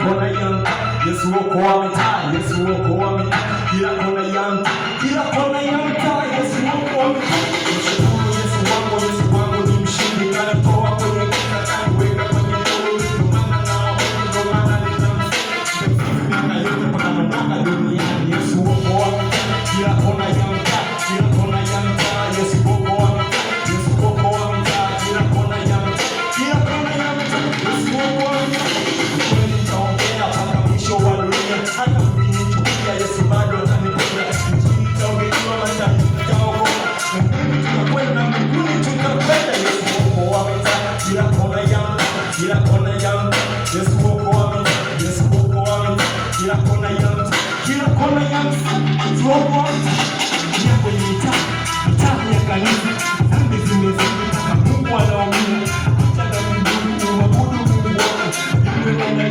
kona ya mtaa, Yesu okoa mitaa, Yesu okoa mitaa, kila kona ya mtaa, kila kona ya mtaa, Yesu okoa mitaa. Nishukuru Yesu wangu ni mshindi, kanitoa kwenye giza, kaniweka kwenye nuru, ndio maana ninamsifu, yote mpaka mamlaka duniani. Yesu okoa mitaa, kila kona ya mtaa, kila kona ya mtaa, Yesu okoa mitaa, Yesu okoa mitaa, kila kona ya mtaa, kila kona ya mtaa, Yesu okoa mitaa. Nitaongea mpaka mwisho wa dunia, hata mkinichukia Yesu bado atanipenda. Nitaongea mataifa nitaokoa, tunakwenda mbinguni tutakwenda. Yesu okoa mitaa, kila kona ya mtaa, kila kona ya mtaa, Yesu okoa mitaa, Yesu okoa mitaa, kila kona ya mtaa, kila kona ya mtaa, Yesu okoa mitaa. Ni kwenye mitaa, mitaa ya kanisa, dhambi zimezidi mpaka Mungu anaumia. Acha dhambi Mungu, uabudu Mungu wako.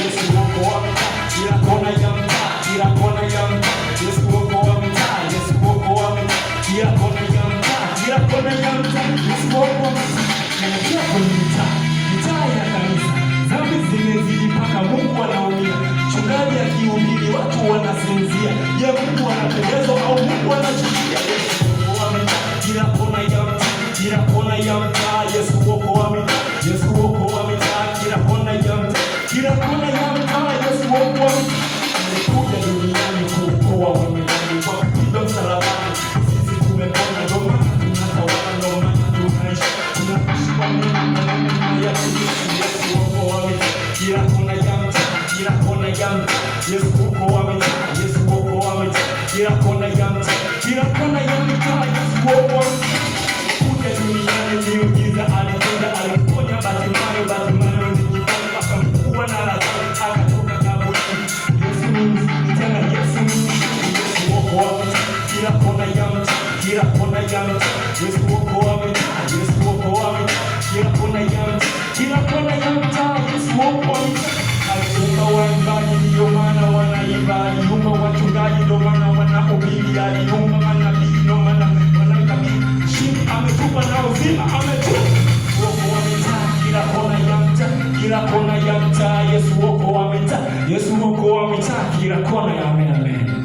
Yesu okoa mitaa, kila kona ya mtaa, kila kona ya mtaa, Yesu okoa mitaa, Yesu okoa mitaa, kila kona ya mtaa, kila kona ya mtaa, Yesu okoa mitaa. Ni kwenye mitaa, mitaa ya kanisa, dhambi zimezidi mpaka Mungu anaumia. Mchungaji akihubiri watu wanasinzia. Je, Mungu anapendezwa au Mungu anachukia? Yesu okoa mitaa, kila kona ya mtaa, kila kona ya mtaa, Yesu okoa mitaa, Yesu okoa mitaa, kila kona ya mtaa, kila kona ya mtaa, Yesu okoa mitaa. Alikuja duniani kuokoa wenye dhambi, kwa kupigwa msalabani sisi tumepona. Ndio maana tunatawala, ndio maana tunaishi, tunaishi kwa neema na neema ya Yesu. Yesu okoa mitaa, kila kona ya mtaa, kila kona ya mtaa, Yesu okoa mitaa, Yesu okoa mitaa, kila kona ya mtaa, kila kona ya mtaa, Yesu okoa mitaa. Alikuja duniani miujiza alitenda, aliponya Bartimayo ni kipofu, akamfufua na Lazaro akatoka kaburini. Yesu ni mzuri tena, Yesu ni mzuri. Yesu okoa mitaa, kila kona ya mtaa, kila kona ya mtaa, Yesu okoa mitaa, Yesu okoa mitaa, kila kona ya mtaa, kila kona ya mtaa, Yesu okoa mitaa. Aliumba waimbaji ndio maana wanaimba, aliumba wachungaji ndio maana wanahubiri, aliumba manabii ndio maana wanakabili. Ametupa na uzima, ametupa. Okoa mitaa, kila kona ya mtaa, kila kona ya mtaa, Yesu okoa mitaa, Yesu okoa mitaa, kila kona ya. Amen, amen.